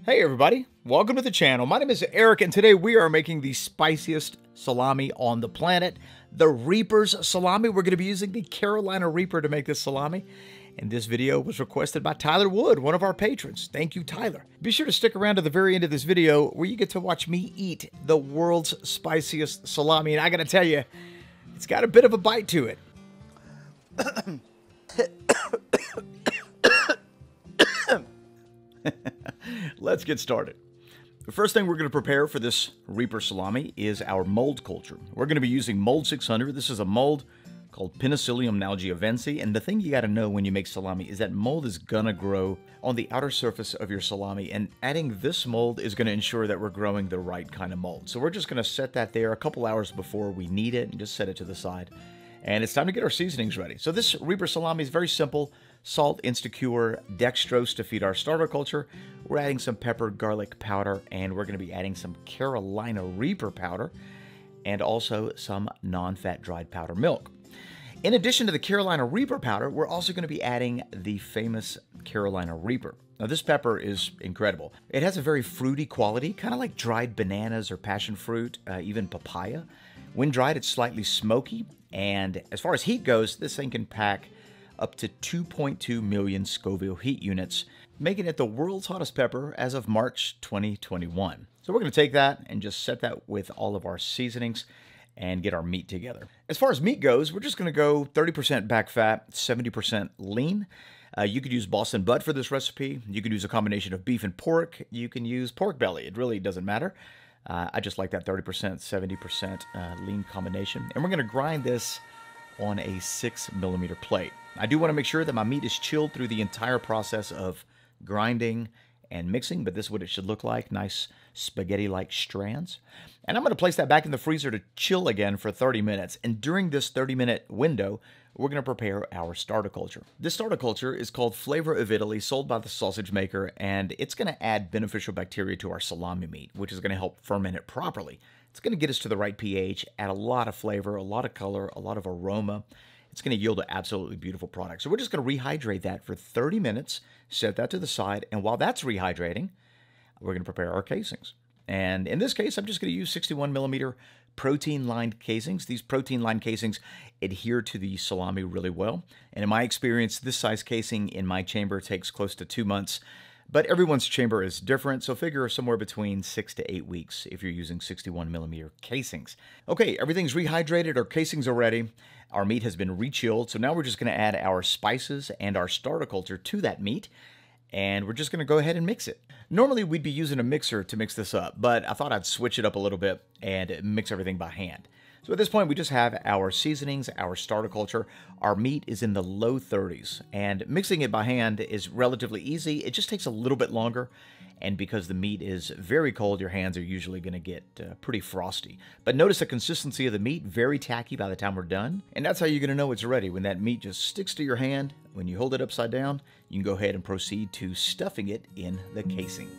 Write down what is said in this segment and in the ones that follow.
Hey everybody, welcome to the channel. My name is Eric and today we are making the spiciest salami on the planet, the Reaper's Salami. We're going to be using the Carolina Reaper to make this salami. And this video was requested by Tyler Wood, one of our patrons. Thank you, Tyler. Be sure to stick around to the very end of this video where you get to watch me eat the world's spiciest salami. And I got to tell you, it's got a bit of a bite to it. Let's get started. The first thing we're going to prepare for this Reaper salami is our mold culture. We're going to be using mold 600. This is a mold called Penicillium nalgiavense, and the thing you got to know when you make salami is that mold is going to grow on the outer surface of your salami, and adding this mold is going to ensure that we're growing the right kind of mold. So we're just going to set that there a couple hours before we need it and just set it to the side. And it's time to get our seasonings ready. So this Reaper salami is very simple. Salt, Instacure, dextrose to feed our starter culture. We're adding some pepper, garlic powder, and we're going to be adding some Carolina Reaper powder and also some non-fat dried powder milk. In addition to the Carolina Reaper powder, we're also going to be adding the famous Carolina Reaper. Now this pepper is incredible. It has a very fruity quality, kind of like dried bananas or passion fruit, even papaya. When dried, it's slightly smoky, and as far as heat goes, this thing can pack up to 2.2 million Scoville heat units, making it the world's hottest pepper as of March 2021. So we're going to take that and just set that with all of our seasonings and get our meat together. As far as meat goes, we're just going to go 30% back fat, 70% lean. You could use Boston butt for this recipe. You could use a combination of beef and pork. You can use pork belly. It really doesn't matter. I just like that 30%, 70% lean combination. And we're going to grind this on a 6mm plate. I do want to make sure that my meat is chilled through the entire process of grinding and mixing, but this is what it should look like, nice spaghetti-like strands. And I'm going to place that back in the freezer to chill again for 30 minutes. And during this 30-minute window, we're going to prepare our starter culture. This starter culture is called Flavor of Italy, sold by the sausage maker, and it's going to add beneficial bacteria to our salami meat, which is going to help ferment it properly. It's going to get us to the right pH, add a lot of flavor, a lot of color, a lot of aroma. It's going to yield an absolutely beautiful product. So we're just going to rehydrate that for 30 minutes, set that to the side, and while that's rehydrating, we're going to prepare our casings. And in this case, I'm just going to use 61mm protein-lined casings. These protein-lined casings adhere to the salami really well. And in my experience, this size casing in my chamber takes close to 2 months. But everyone's chamber is different, so figure somewhere between 6 to 8 weeks if you're using 61mm casings. Okay, everything's rehydrated, our casings are ready. Our meat has been re-chilled, so now we're just going to add our spices and our starter culture to that meat, and we're just going to go ahead and mix it. Normally, we'd be using a mixer to mix this up, but I thought I'd switch it up a little bit and mix everything by hand. So at this point, we just have our seasonings, our starter culture. Our meat is in the low 30s, and mixing it by hand is relatively easy. It just takes a little bit longer, and because the meat is very cold, your hands are usually going to get pretty frosty. But notice the consistency of the meat, very tacky by the time we're done, and that's how you're going to know it's ready. When that meat just sticks to your hand, when you hold it upside down, you can go ahead and proceed to stuffing it in the casing.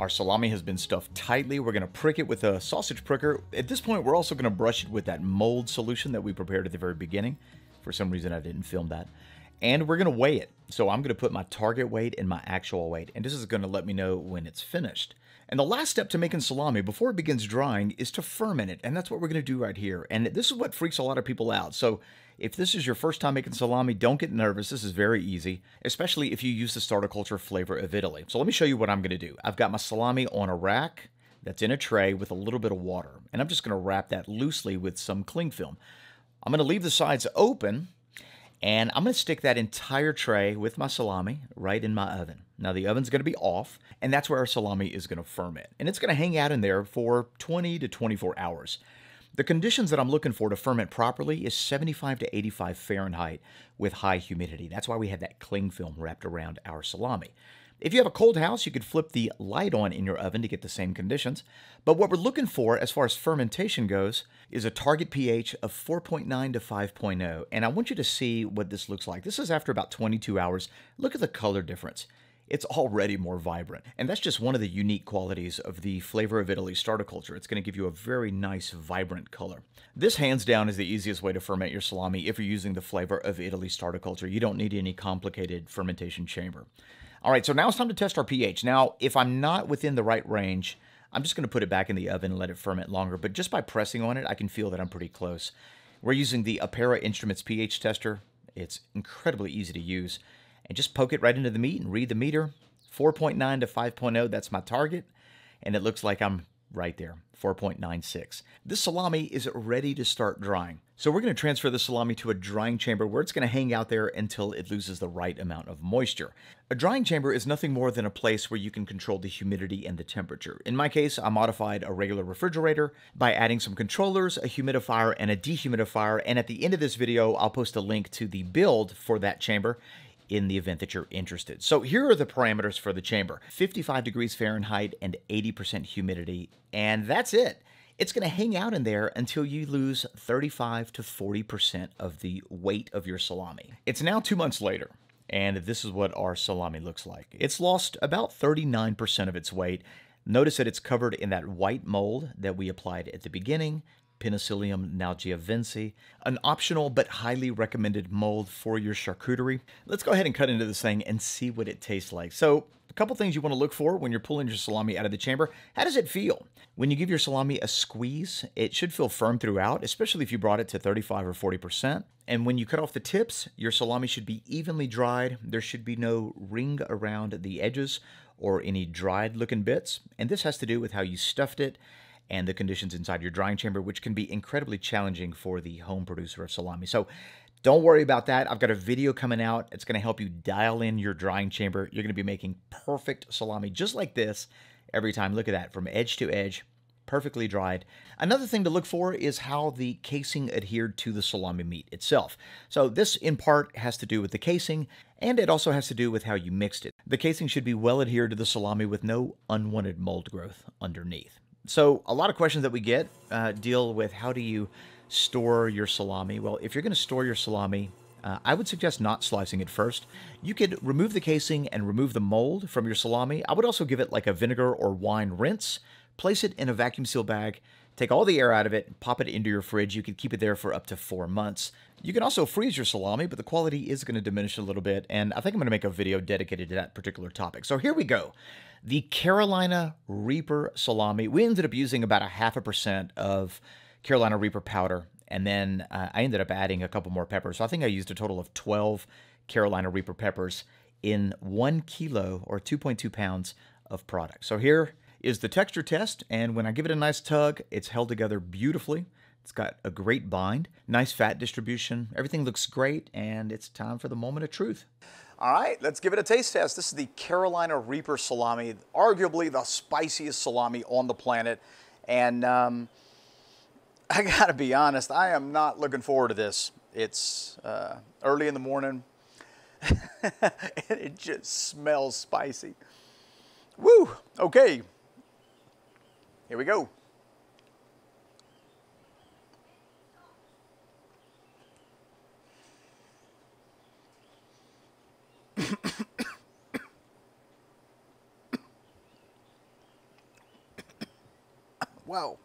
Our salami has been stuffed tightly. We're going to prick it with a sausage pricker. At this point, we're also going to brush it with that mold solution that we prepared at the very beginning. For some reason, I didn't film that. And we're going to weigh it. So I'm going to put my target weight and my actual weight. And this is going to let me know when it's finished. And the last step to making salami before it begins drying is to ferment it. And that's what we're going to do right here. And this is what freaks a lot of people out. So if this is your first time making salami, don't get nervous. This is very easy, especially if you use the starter culture Flavor of Italy. So let me show you what I'm going to do. I've got my salami on a rack that's in a tray with a little bit of water. And I'm just going to wrap that loosely with some cling film. I'm going to leave the sides open, and I'm going to stick that entire tray with my salami right in my oven. Now the oven's going to be off, and that's where our salami is going to ferment. And it's going to hang out in there for 20 to 24 hours. The conditions that I'm looking for to ferment properly is 75 to 85 Fahrenheit with high humidity. That's why we have that cling film wrapped around our salami. If you have a cold house, you could flip the light on in your oven to get the same conditions. But what we're looking for as far as fermentation goes is a target pH of 4.9 to 5.0. And I want you to see what this looks like. This is after about 22 hours. Look at the color difference. It's already more vibrant. And that's just one of the unique qualities of the Flavor of Italy starter culture. It's going to give you a very nice, vibrant color. This, hands down, is the easiest way to ferment your salami if you're using the Flavor of Italy starter culture. You don't need any complicated fermentation chamber. All right, so now it's time to test our pH. Now, if I'm not within the right range, I'm just going to put it back in the oven and let it ferment longer. But just by pressing on it, I can feel that I'm pretty close. We're using the Apera Instruments pH tester. It's incredibly easy to use. And just poke it right into the meat and read the meter. 4.9 to 5.0, that's my target. And it looks like I'm right there, 4.96. This salami is ready to start drying. So we're going to transfer the salami to a drying chamber where it's going to hang out there until it loses the right amount of moisture. A drying chamber is nothing more than a place where you can control the humidity and the temperature. In my case, I modified a regular refrigerator by adding some controllers, a humidifier, and a dehumidifier. And at the end of this video, I'll post a link to the build for that chamber in the event that you're interested. So here are the parameters for the chamber: 55 degrees Fahrenheit and 80% humidity, and that's it. It's going to hang out in there until you lose 35 to 40% of the weight of your salami. It's now 2 months later, and this is what our salami looks like. It's lost about 39% of its weight. Notice that it's covered in that white mold that we applied at the beginning, Penicillium nalgiavense, an optional but highly recommended mold for your charcuterie. Let's go ahead and cut into this thing and see what it tastes like. So, a couple things you want to look for when you're pulling your salami out of the chamber. How does it feel? When you give your salami a squeeze, it should feel firm throughout, especially if you brought it to 35 or 40%. And when you cut off the tips, your salami should be evenly dried. There should be no ring around the edges or any dried looking bits. And this has to do with how you stuffed it and the conditions inside your drying chamber, which can be incredibly challenging for the home producer of salami. So don't worry about that. I've got a video coming out. It's going to help you dial in your drying chamber. You're going to be making perfect salami just like this every time. Look at that, from edge to edge, perfectly dried. Another thing to look for is how the casing adhered to the salami meat itself. So this in part has to do with the casing, and it also has to do with how you mixed it. The casing should be well adhered to the salami with no unwanted mold growth underneath. So a lot of questions that we get deal with how do you store your salami. Well, if you're going to store your salami, I would suggest not slicing it first. You could remove the casing and remove the mold from your salami. I would also give it like a vinegar or wine rinse, place it in a vacuum seal bag, take all the air out of it, and pop it into your fridge. You could keep it there for up to 4 months. You can also freeze your salami, but the quality is going to diminish a little bit, and I think I'm going to make a video dedicated to that particular topic. So here we go. The Carolina Reaper salami. We ended up using about 0.5% of Carolina Reaper powder, and then I ended up adding a couple more peppers. So I think I used a total of 12 Carolina Reaper peppers in 1 kilo or 2.2 pounds of product. So here is the texture test, and when I give it a nice tug, it's held together beautifully. It's got a great bind, nice fat distribution. Everything looks great, and it's time for the moment of truth. All right, let's give it a taste test. This is the Carolina Reaper salami, arguably the spiciest salami on the planet. And I gotta be honest, I am not looking forward to this. It's early in the morning, and it just smells spicy. Woo, okay. Here we go. Wow.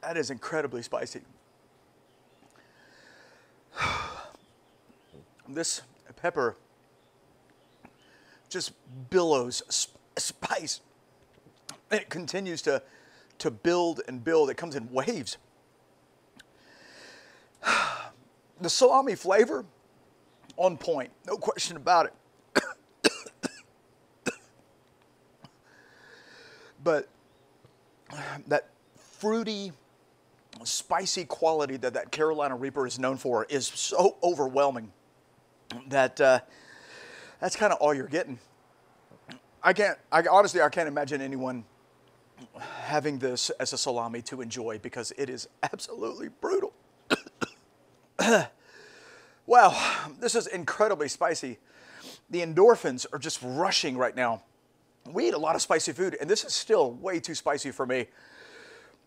That is incredibly spicy. This pepper just billows spice. And it continues to build and build. It comes in waves. The salami flavor, on point, no question about it. But that fruity, spicy quality that Carolina Reaper is known for is so overwhelming that that's kind of all you're getting. Honestly, I can't imagine anyone having this as a salami to enjoy because it is absolutely brutal. Wow, this is incredibly spicy. The endorphins are just rushing right now. We eat a lot of spicy food, and this is still way too spicy for me.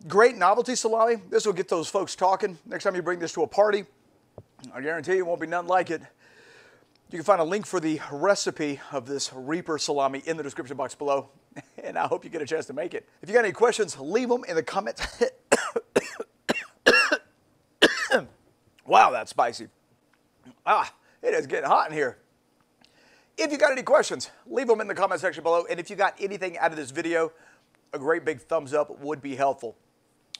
Great novelty salami. This will get those folks talking. Next time you bring this to a party, I guarantee you it won't be nothing like it. You can find a link for the recipe of this Reaper salami in the description box below, and I hope you get a chance to make it. If you got any questions, leave them in the comments. Wow, that's spicy. It is getting hot in here. If you got any questions, leave them in the comment section below, and if you got anything out of this video, a great big thumbs up would be helpful.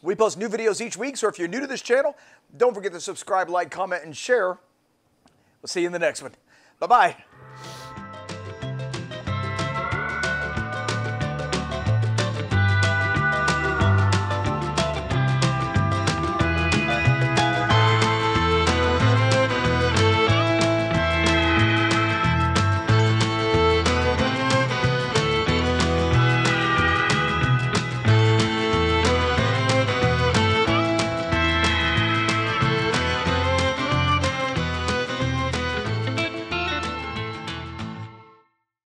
We post new videos each week, so if you're new to this channel, don't forget to subscribe, like, comment, and share. We'll see you in the next one. Bye-bye.